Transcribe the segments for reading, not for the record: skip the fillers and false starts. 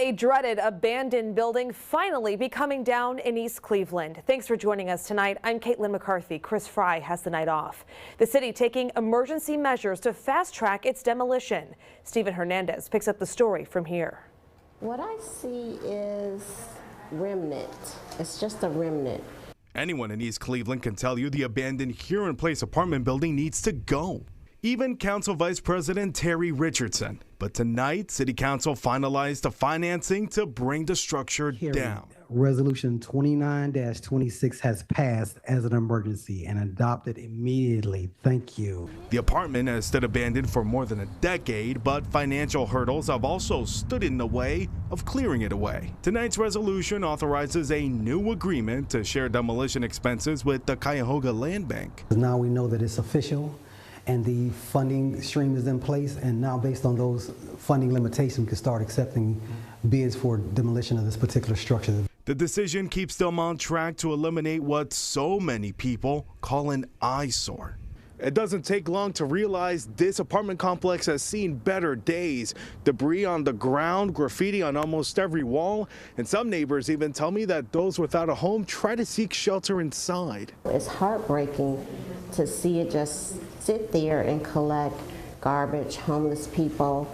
A dreaded abandoned building finally be coming down in East Cleveland. Thanks for joining us tonight. I'm Caitlin McCarthy. Chris Fry has the night off. The city taking emergency measures to fast track its demolition. Stephen Hernandez picks up the story from here. What I see is remnant. It's just a remnant. Anyone in East Cleveland can tell you the abandoned Huron Place apartment building needs to go. Even Council Vice President Terry Richardson. But tonight, City Council finalized the financing to bring the structure down. Resolution 29-26 has passed as an emergency and adopted immediately. Thank you. The apartment has stood abandoned for more than a decade, but financial hurdles have also stood in the way of clearing it away. Tonight's resolution authorizes a new agreement to share demolition expenses with the Cuyahoga Land Bank. Now we know that it's official and the funding stream is in place, and now based on those funding limitations, we can start accepting bids for demolition of this particular structure. The decision keeps them on track to eliminate what so many people call an eyesore. It doesn't take long to realize this apartment complex has seen better days. Debris on the ground, graffiti on almost every wall, and some neighbors even tell me that those without a home try to seek shelter inside. It's heartbreaking to see it just sit there and collect garbage, homeless people.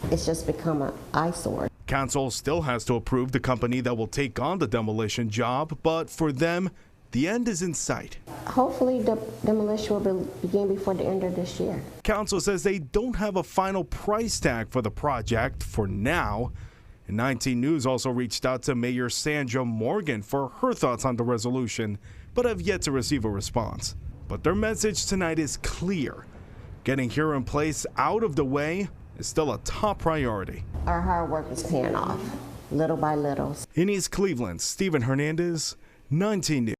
It's just become an eyesore. Council still has to approve the company that will take on the demolition job, but for them, the end is in sight. Hopefully the demolition will begin before the end of this year. Council says they don't have a final price tag for the project for now. And 19 News also reached out to Mayor Sandra Morgan for her thoughts on the resolution, but have yet to receive a response. But their message tonight is clear. Getting Huron Place out of the way is still a top priority. Our hard work is paying off, little by little. In East Cleveland, Stephen Hernandez, 19 News.